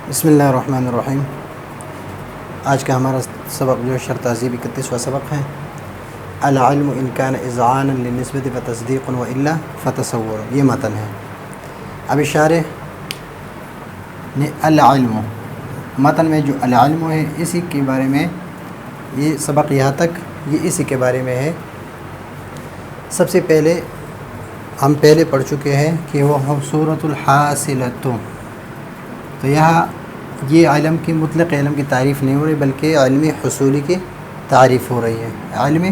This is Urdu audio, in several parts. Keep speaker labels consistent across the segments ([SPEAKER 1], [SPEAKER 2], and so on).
[SPEAKER 1] بسم اللہ الرحمن الرحیم۔ آج کا ہمارا سبق جو شرح تہذیب 31واں سبق ہے، العلم ان کان اذعانا للنسبۃ فتصدیق والا فتصور، یہ متن ہے۔ اب شارح نے العلم، متن میں جو العلم ہے اسی کے بارے میں یہ سبق یہاں تک یہ اسی کے بارے میں ہے۔ سب سے پہلے ہم پڑھ چکے ہیں کہ وہ صورت الحاصلۃ، تو یہاں یہ علم کی مطلق علم کی تعریف نہیں ہو رہی بلکہ علم حصولی کی تعریف ہو رہی ہے۔ علم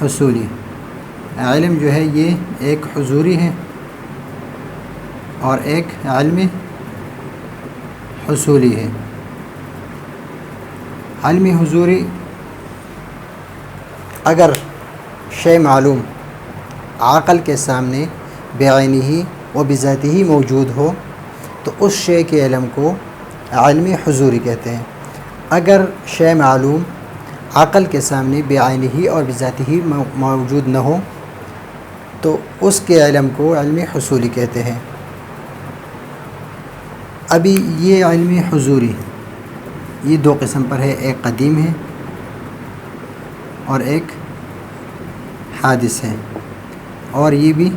[SPEAKER 1] حصولی، علم جو ہے یہ ایک حضوری ہے اور ایک علم حصولی ہے۔ علم حضوری، اگر شے معلوم عقل کے سامنے بعینہ و بذاتہ موجود ہو تو اس شے کے علم کو علم حضوری کہتے ہیں۔ اگر شے معلوم عقل کے سامنے بعینہ اور بذاتہ موجود نہ ہو تو اس کے علم کو علم حصولی کہتے ہیں۔ ابھی یہ علم حضوری یہ دو قسم پر ہے، ایک قدیم ہے اور ایک حادث ہے، اور یہ بھی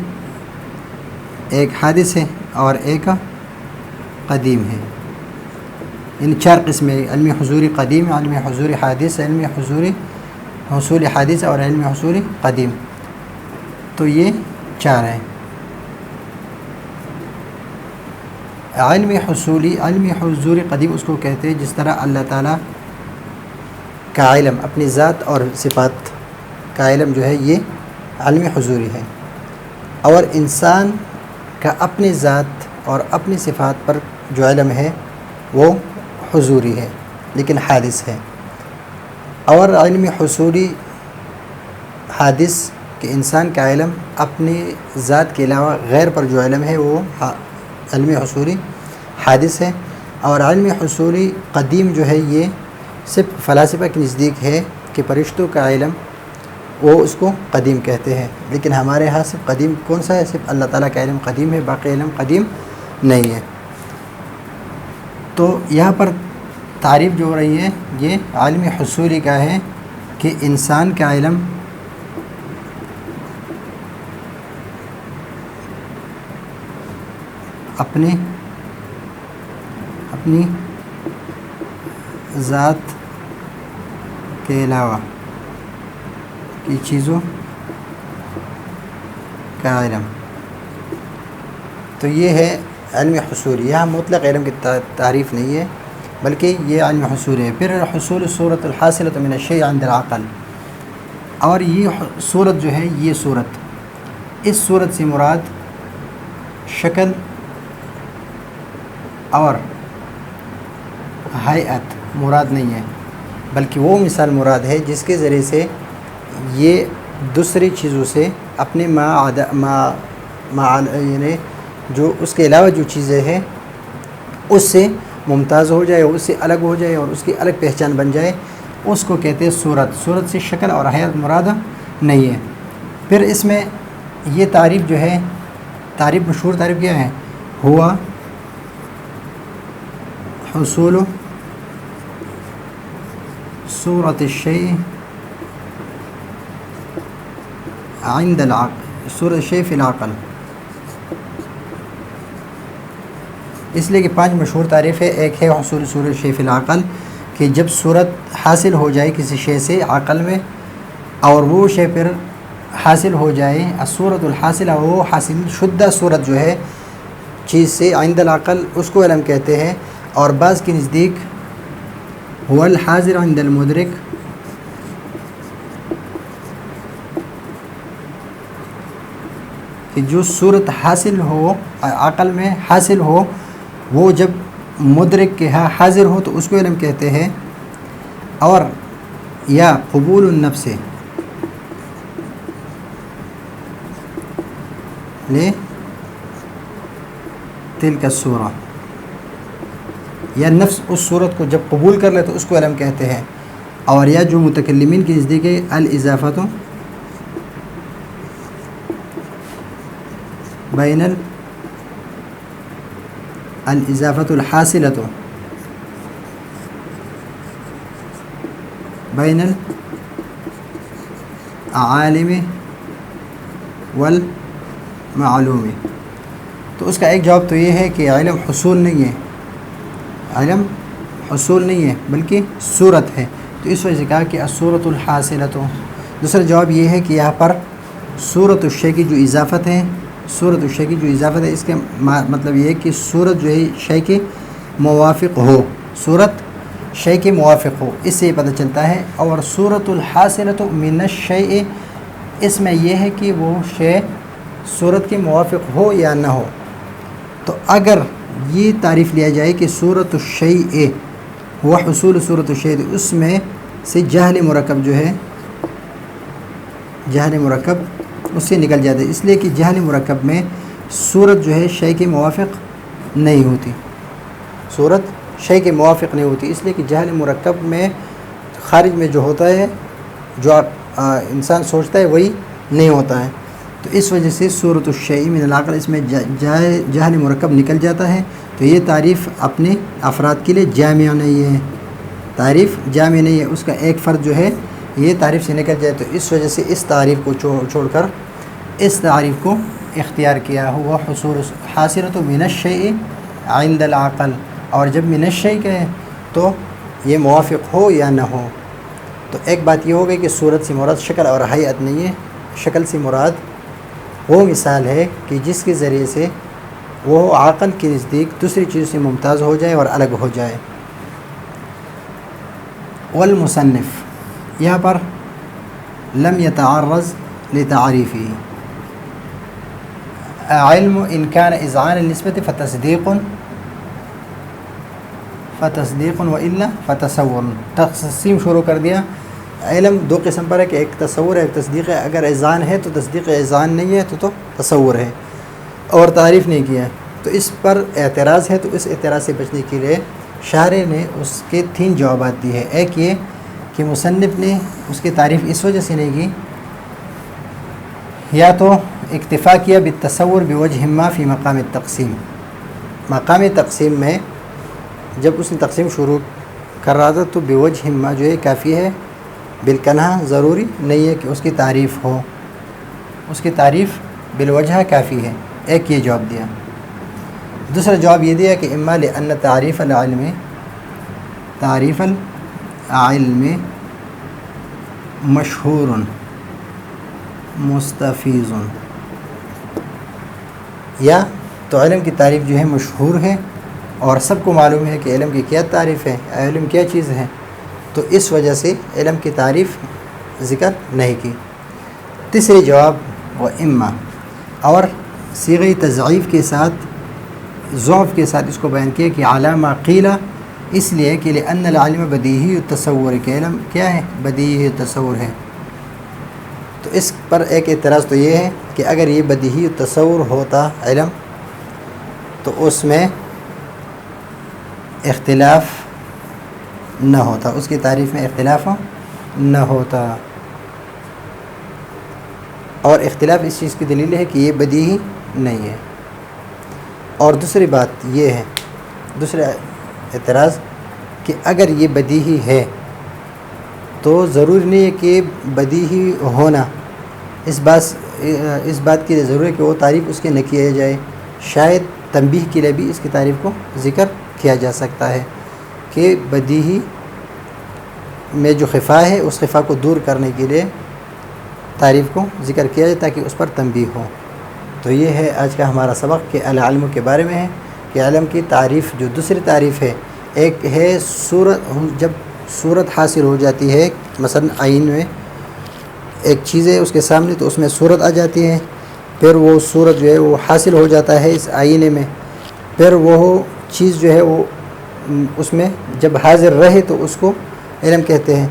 [SPEAKER 1] ایک حادث ہے اور ایک قدیم ہے۔ ان چار قسمیں، علم حضوری قدیم، علم حضوری حادث، علم حضوری حصول حادث اور علم حصول قدیم، تو یہ چار ہیں۔ علم حصولی، علم حضوری قدیم اس کو کہتے ہیں جس طرح اللہ تعالیٰ کا علم، اپنی ذات اور صفات کا علم جو ہے یہ علم حضوری ہے، اور انسان کا اپنی ذات اور اپنی صفات پر جو علم ہے وہ حضوری ہے لیکن حادث ہے۔ اور علم حصولی حادث کہ انسان کا علم اپنی ذات کے علاوہ غیر پر جو علم ہے وہ علم حصولی حادث ہے۔ اور علم حصولی قدیم جو ہے یہ صرف فلاسفہ کے نزدیک ہے کہ فرشتوں کا علم وہ اس کو قدیم کہتے ہیں، لیکن ہمارے ہاں صرف قدیم کون سا ہے؟ صرف اللہ تعالیٰ کا علم قدیم ہے، باقی علم قدیم نہیں ہے۔ تو یہاں پر تعریف جو ہو رہی ہے یہ علم حصولی کا ہے کہ انسان کا علم اپنی ذات کے علاوہ کی چیزوں کا علم، تو یہ ہے علم حصولی۔ یہاں مطلق علم کی تعریف نہیں ہے بلکہ یہ علم حصولی ہے۔ پھر حصول صورت الحاصلۃ من الشیء عند العقل، اور یہ صورت جو ہے یہ صورت، اس صورت سے مراد شکل اور ہیئت مراد نہیں ہے بلکہ وہ مثال مراد ہے جس کے ذریعے سے یہ دوسری چیزوں سے اپنے یعنی جو اس کے علاوہ جو چیزیں ہیں اس سے ممتاز ہو جائے، اس سے الگ ہو جائے اور اس کی الگ پہچان بن جائے، اس کو کہتے ہیں صورت۔ صورت سے شکل اور حیات مراد نہیں ہے۔ پھر اس میں یہ تعریف جو ہے، تعریف مشہور تعریف کیا ہے؟ ہوا حصول صورت الشیء عند العقل، صورت الشیء فی العقل، اس لیے کہ 5 مشہور تعریف ہے۔ ایک ہے حصول صورت الشیء فی العقل، کہ جب صورت حاصل ہو جائے کسی شے سے عقل میں اور وہ شے پھر حاصل ہو جائے، الصورت الحاصلہ، وہ حاصل شدہ صورت جو ہے چیز سے عند العقل اس کو علم کہتے ہیں۔ اور بعض کے نزدیک هو الحاضر عند المدرک، کہ جو صورت حاصل ہو عقل میں حاصل ہو وہ جب مدرک کے ہاں حاضر ہو تو اس کو علم کہتے ہیں۔ اور یا قبول النفس لے تلک الصورہ، یا نفس اس صورت کو جب قبول کر لے تو اس کو علم کہتے ہیں۔ اور یا جو متکلمین کی نزدیک ہے الاضافۃ بین الاضافۃ الحاصلۃ بین العالم والمعلوم. تو اس کا ایک جواب تو یہ ہے کہ علم حصول نہیں ہے، علم حصول نہیں ہے بلکہ صورت ہے. تو اس وجہ سے کہا کہ الصورۃ الحاصلۃ. دوسرا جواب یہ ہے کہ یہاں پر صورت الشیء کی جو اضافت ہے، صورت الشیء کی جو اضافت ہے، اس کے مطلب یہ ہے کہ صورت جو ہے شیء کے موافق ہو، صورت شیء کے موافق ہو، اس سے یہ پتہ چلتا ہے. اور صورت الحاصلۃ من الشیء، اس میں یہ ہے کہ وہ شیء صورت کے موافق ہو یا نہ ہو. تو اگر یہ تعریف لیا جائے کہ صورت الشیء وہ حصول صورت الشیء، اس میں سے جہل مرکب جو ہے، جہل مرکب اس سے نکل جاتا ہے، اس لیے کہ جہل مرکب میں صورت جو ہے شیء کے موافق نہیں ہوتی، صورت شیء کے موافق نہیں ہوتی، اس لیے کہ جہل مرکب میں خارج میں جو ہوتا ہے، جو انسان سوچتا ہے وہی نہیں ہوتا ہے. تو اس وجہ سے صورت الشیء من العقل، اس میں جہل مرکب نکل جاتا ہے. تو یہ تعریف اپنے افراد کے لیے جامع نہیں ہے، تعریف جامع نہیں ہے، اس کا ایک فرد جو ہے یہ تعریف سے نکل جائے. تو اس وجہ سے اس تعریف کو چھوڑ کر اس تعریف کو اختیار کیا ہوا حصول حاصلۃ من الشیء عند العقل. اور جب من الشیء کہیں تو یہ موافق ہو یا نہ ہو. تو ایک بات یہ ہو گئی کہ صورت سے مراد شکل اور حیت نہیں ہے، شکل سے مراد وہ مثال ہے کہ جس کے ذریعے سے وہ عقل کے نزدیک دوسری چیز سے ممتاز ہو جائے اور الگ ہو جائے. والمصنف یہاں پر لم يتعرض لتعریفی. علم ان كان اذعان النسبت فتصدیق والا فتصور. تقسیم شروع کر دیا. علم دو قسم پر ہے کہ ایک تصور ہے ایک تصدیق ہے. اگر اذعان ہے تو تصدیق، اذعان نہیں ہے تو تصور ہے، اور تعریف نہیں کیا ہے. تو اس پر اعتراض ہے. تو اس اعتراض سے بچنے کے لیے شارح نے اس کے 3 جوابات دی ہے. ایک یہ کہ مصنف نے اس کی تعریف اس وجہ سے نہیں کی، یا تو اکتفا کیا بالتصور بوجہ ما فی مقام التقسیم. مقام تقسیم میں جب اس نے تقسیم شروع کر رہا تھا تو بوجہ ما جو ہے کافی ہے، بالکنہا ضروری نہیں ہے کہ اس کی تعریف ہو، اس کی تعریف بالوجہ کافی ہے. ایک یہ جواب دیا. دوسرا جواب یہ دیا کہ اما لأن تعریف العلم مشہور مستفیض. یا تو علم کی تعریف جو ہے مشہور ہے اور سب کو معلوم ہے کہ علم کی کیا تعریف ہے، علم کیا چیز ہے، تو اس وجہ سے علم کی تعریف ذکر نہیں کی. تیسری جواب و اما، اور صیغہ تضعیف کے ساتھ، ضعف کے ساتھ اس کو بیان کیا کہ علامہ قیلہ، اس لیے کہ لأن العلم بدیہی التصور، کہ علم کیا ہے، بدیہی التصور ہے. تو اس پر ایک اعتراض تو یہ ہے کہ اگر یہ بدیہی التصور ہوتا علم تو اس میں اختلاف نہ ہوتا، اس کی تعریف میں اختلاف نہ ہوتا. اور اختلاف اس چیز کی دلیل ہے کہ یہ بدیہی نہیں ہے. اور دوسری بات یہ ہے، دوسرا اعتراض کہ اگر یہ بدیہی ہے تو ضروری نہیں ہے کہ بدیہی ہونا اس بات کی ضرورت ہے کہ وہ تعریف اس کے نہ کیا جائے. شاید تنبیہ کے لیے بھی اس کی تعریف کو ذکر کیا جا سکتا ہے کہ بدیہی میں جو خفا ہے اس خفا کو دور کرنے کے لیے تعریف کو ذکر کیا جائے تاکہ اس پر تنبیہ ہو. تو یہ ہے آج کا ہمارا سبق کہ العلم کے بارے میں ہے کہ علم کی تعریف جو دوسری تعریف ہے، ایک ہے صورت، جب صورت حاصل ہو جاتی ہے، مثلا آئین میں ایک چیز ہے اس کے سامنے تو اس میں صورت آ جاتی ہے، پھر وہ صورت جو ہے وہ حاصل ہو جاتا ہے اس آئینے میں، پھر وہ چیز جو ہے وہ اس میں جب حاضر رہے تو اس کو علم کہتے ہیں.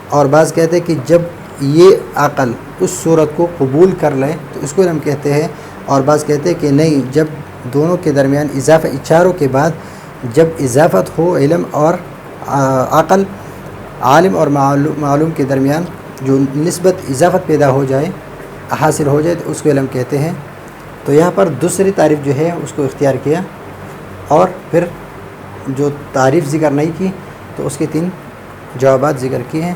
[SPEAKER 1] اور بعض کہتے ہیں کہ جب یہ عقل اس صورت کو قبول کر لے تو اس کو علم کہتے ہیں. اور بعض کہتے ہیں کہ نہیں، جب دونوں کے درمیان اضافہ، اچاروں کے بعد جب اضافت ہو علم اور عقل، عالم اور معلوم کے درمیان جو نسبت اضافت پیدا ہو جائے، حاصل ہو جائے تو اس کو علم کہتے ہیں. تو یہاں پر دوسری تعریف جو ہے اس کو اختیار کیا، اور پھر جو تعریف ذکر نہیں کی تو اس کے 3 جوابات ذکر کیے ہیں.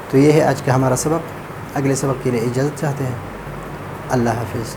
[SPEAKER 1] تو یہ ہے آج کا ہمارا سبق. اگلے سبق کے لیے اجازت چاہتے ہیں. اللہ حافظ.